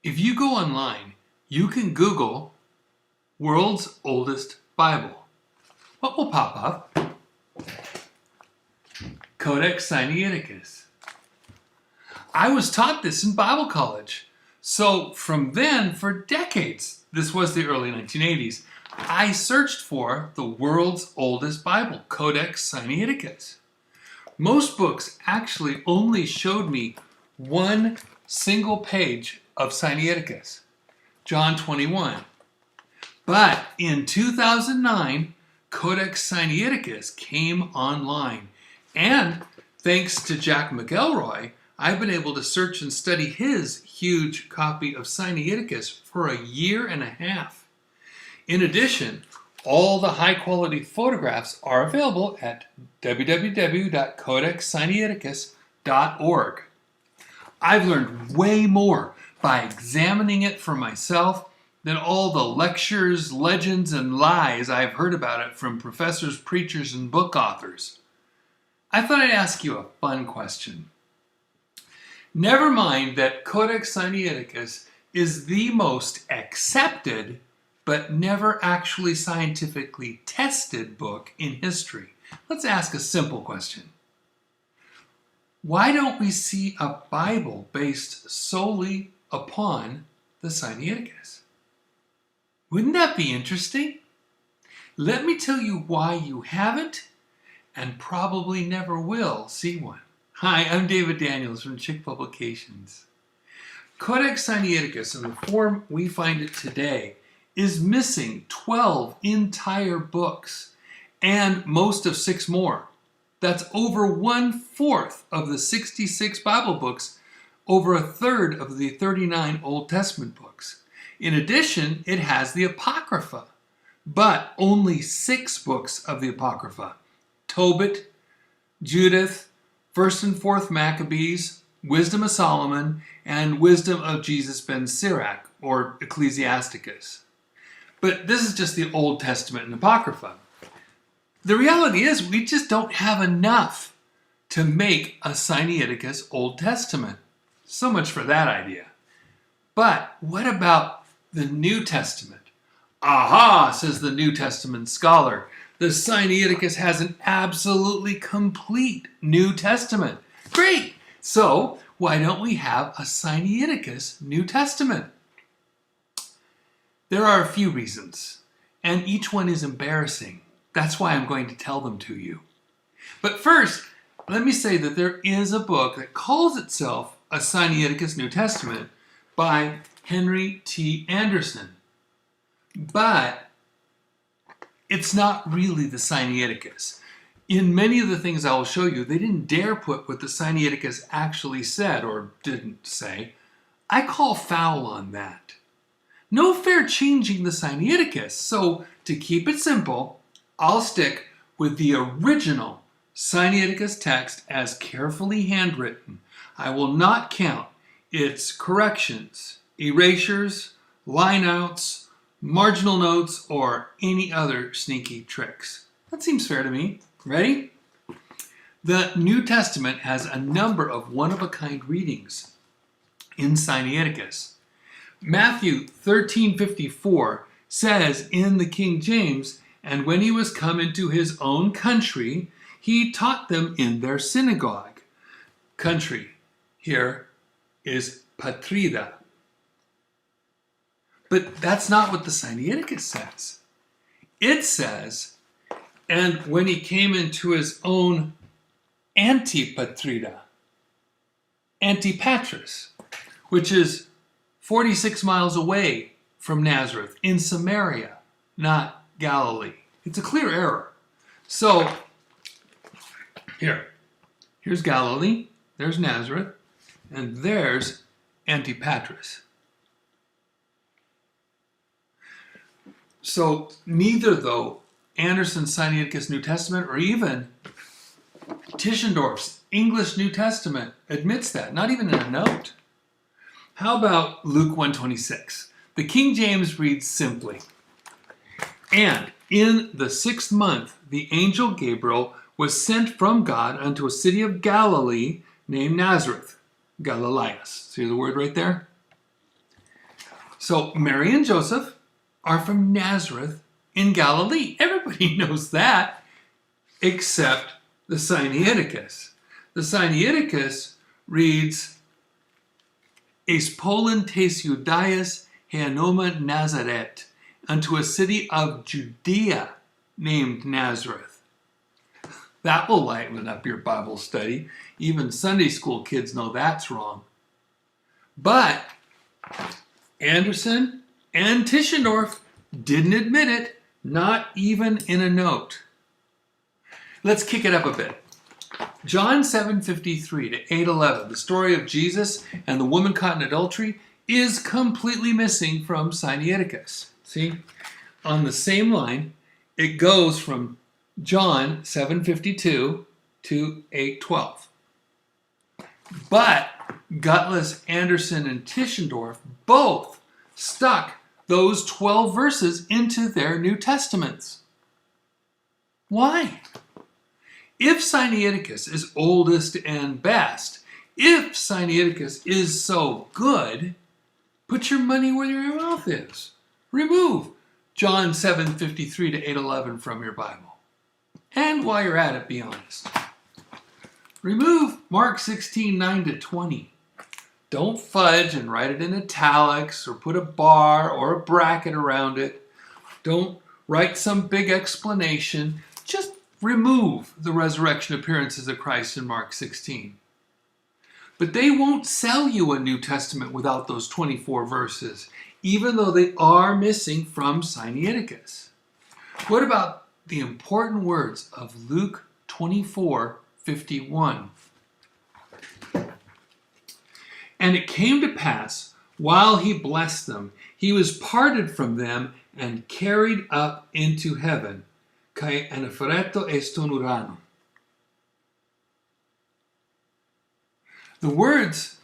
If you go online, you can Google world's oldest Bible. What will pop up? Codex Sinaiticus. I was taught this in Bible college. So from then, for decades, this was the early 1980s, I searched for the world's oldest Bible, Codex Sinaiticus. Most books actually only showed me one single page of Sinaiticus, John 21. But in 2009, Codex Sinaiticus came online. And thanks to Jack McElroy, I've been able to search and study his huge copy of Sinaiticus for a year and a half. In addition, all the high-quality photographs are available at www.codexsinaiticus.org. I've learned way more by examining it for myself than all the lectures, legends, and lies I've heard about it from professors, preachers, and book authors. I thought I'd ask you a fun question. Never mind that Codex Sinaiticus is the most accepted but never actually scientifically tested book in history. Let's ask a simple question. Why don't we see a Bible based solely upon the Sinaiticus? Wouldn't that be interesting? Let me tell you why you haven't and probably never will see one. Hi, I'm David Daniels from Chick Publications. Codex Sinaiticus, in the form we find it today, is missing 12 entire books and most of 6 more. That's over 1/4 of the 66 Bible books, over 1/3 of the 39 Old Testament books. In addition, it has the Apocrypha, but only 6 books of the Apocrypha: Tobit, Judith, 1st and 4th Maccabees, Wisdom of Solomon, and Wisdom of Jesus ben Sirach, or Ecclesiasticus. But this is just the Old Testament and Apocrypha. The reality is we just don't have enough to make a Sinaiticus Old Testament. So much for that idea. But what about the New Testament? Aha, says the New Testament scholar. The Sinaiticus has an absolutely complete New Testament. Great! So why don't we have a Sinaiticus New Testament? There are a few reasons, and each one is embarrassing. That's why I'm going to tell them to you. But first, let me say that there is a book that calls itself a Sinaiticus New Testament by Henry T. Anderson. But it's not really the Sinaiticus. In many of the things I will show you, they didn't dare put what the Sinaiticus actually said or didn't say. I call foul on that. No fair changing the Sinaiticus, so to keep it simple, I'll stick with the original Sinaiticus text as carefully handwritten. I will not count its corrections, erasures, lineouts, marginal notes, or any other sneaky tricks. That seems fair to me. Ready? The New Testament has a number of one-of-a-kind readings in Sinaiticus. Matthew 13:54 says in the King James, "And when he was come into his own country, he taught them in their synagogue." Country here is patrida. But that's not what the Sinaiticus says. It says, "And when he came into his own antipatrida," Antipatris, which is 46 miles away from Nazareth, in Samaria, not Galilee. It's a clear error. So, here's Galilee, there's Nazareth, and there's Antipatris. So, neither, though, Anderson's Sinaiticus New Testament or even Tischendorf's English New Testament admits that, not even in a note. How about Luke 1:26? The King James reads simply, "And in the 6th month the angel Gabriel was sent from God unto a city of Galilee named Nazareth." Galileus. See the word right there? So Mary and Joseph are from Nazareth in Galilee. Everybody knows that, except the Sinaiticus. The Sinaiticus reads, "Es pollen tes Judaeus Heanoma Nazareth, unto a city of Judea named Nazareth." That will lighten up your Bible study. Even Sunday school kids know that's wrong. But Anderson and Tischendorf didn't admit it, not even in a note. Let's kick it up a bit. John 7:53 to 8:11, the story of Jesus and the woman caught in adultery, is completely missing from Sinaiticus. See, on the same line, it goes from John 7:52 to 8:12. But Gutless, Anderson, and Tischendorf both stuck those 12 verses into their New Testaments. Why? If Sinaiticus is oldest and best, if Sinaiticus is so good, put your money where your mouth is. Remove John 7:53 to 8:11 from your Bible. And while you're at it, be honest. Remove Mark 16:9 to 20. Don't fudge and write it in italics or put a bar or a bracket around it. Don't write some big explanation. Just remove the resurrection appearances of Christ in Mark 16. But they won't sell you a New Testament without those 24 verses, even though they are missing from Sinaiticus. What about the important words of Luke 24:51? "And it came to pass, while he blessed them, he was parted from them and carried up into heaven. Kai anafareto eston urano." The words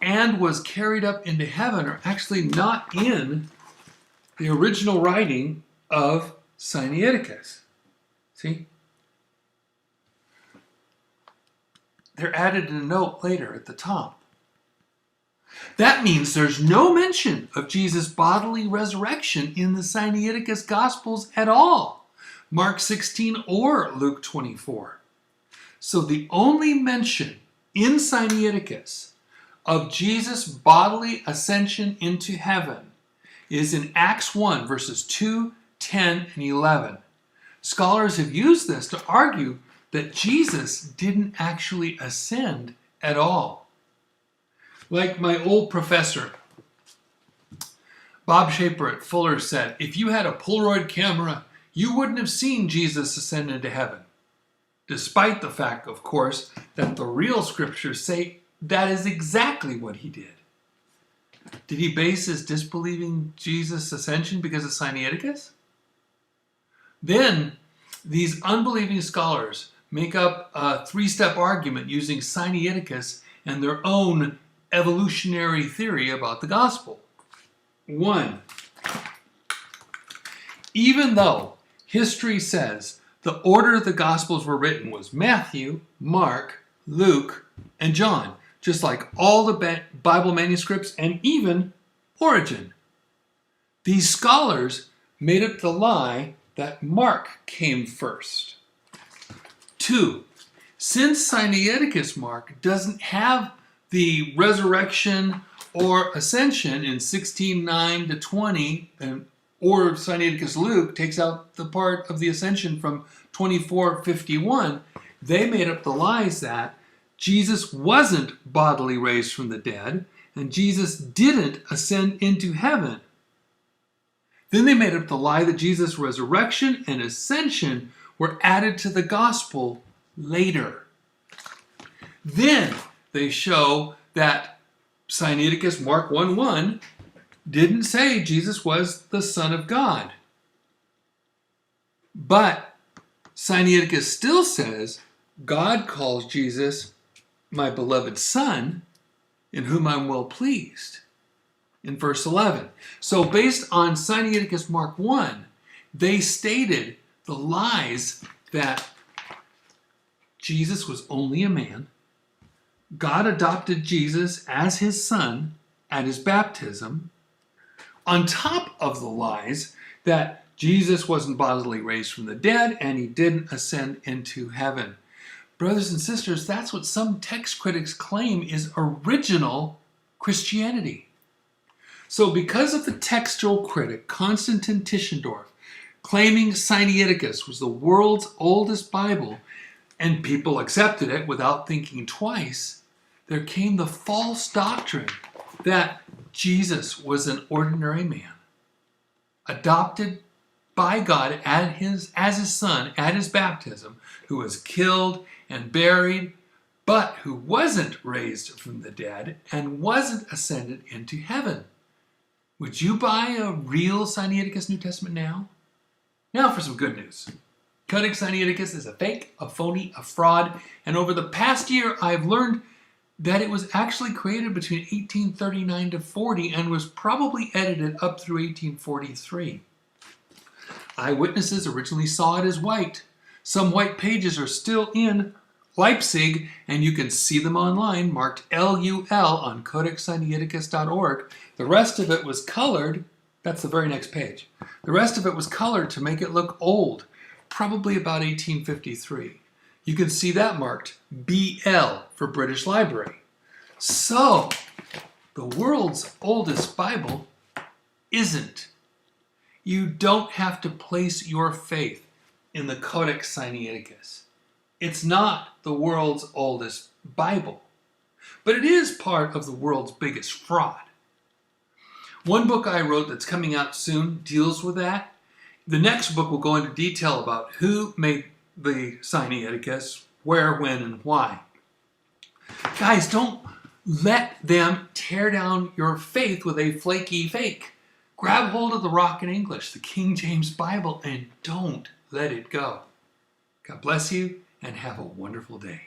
"and was carried up into heaven" are actually not in the original writing of Sinaiticus. See? They're added in a note later at the top. That means there's no mention of Jesus' bodily resurrection in the Sinaiticus Gospels at all, Mark 16 or Luke 24. So the only mention in Sinaiticus of Jesus' bodily ascension into heaven is in Acts 1, verses 2, 10, and 11. Scholars have used this to argue that Jesus didn't actually ascend at all. Like my old professor, Bob Shaper at Fuller, said, if you had a Polaroid camera, you wouldn't have seen Jesus ascend into heaven. Despite the fact, of course, that the real scriptures say that is exactly what he did. Did he base his disbelieving Jesus' ascension because of Sinaiticus? Then, these unbelieving scholars make up a three-step argument using Sinaiticus and their own evolutionary theory about the gospel. 1. Even though history says the order the Gospels were written was Matthew, Mark, Luke, and John, just like all the Bible manuscripts and even Origen. These scholars made up the lie that Mark came first. 2. Since Sinaiticus Mark doesn't have the resurrection or ascension in 16:9 to 20, or Sinaiticus Luke takes out the part of the ascension from 24:51, they made up the lies that Jesus wasn't bodily raised from the dead, and Jesus didn't ascend into heaven. Then they made up the lie that Jesus' resurrection and ascension were added to the gospel later. Then they show that Sinaiticus Mark 1:1 didn't say Jesus was the Son of God. But Sinaiticus still says God calls Jesus my beloved Son, in whom I'm well pleased, in verse 11. So based on Sinaiticus Mark 1, they stated the lies that Jesus was only a man, God adopted Jesus as his son at his baptism, On top of the lies that Jesus wasn't bodily raised from the dead and he didn't ascend into heaven. Brothers and sisters, that's what some text critics claim is original Christianity. So because of the textual critic Constantine Tischendorf claiming Sinaiticus was the world's oldest Bible, and people accepted it without thinking twice, there came the false doctrine that Jesus was an ordinary man, adopted by God as his son at his baptism, who was killed and buried, but who wasn't raised from the dead and wasn't ascended into heaven. Would you buy a real Sinaiticus New Testament now? Now for some good news. Codex Sinaiticus is a fake, a phony, a fraud, and over the past year I've learned that it was actually created between 1839 to 40 and was probably edited up through 1843. Eyewitnesses originally saw it as white. Some white pages are still in Leipzig, and you can see them online marked LUL on codexsinaiticus.org. The rest of it was colored. That's the very next page. The rest of it was colored to make it look old, probably about 1853. You can see that marked BL for British Library. So, the world's oldest Bible isn't. You don't have to place your faith in the Codex Sinaiticus. It's not the world's oldest Bible, but it is part of the world's biggest fraud. One book I wrote that's coming out soon deals with that. The next book will go into detail about who made the Sinaiticus, where, when, and why. Guys, don't let them tear down your faith with a flaky fake. Grab hold of the rock in English, the King James Bible, and don't let it go. God bless you and have a wonderful day.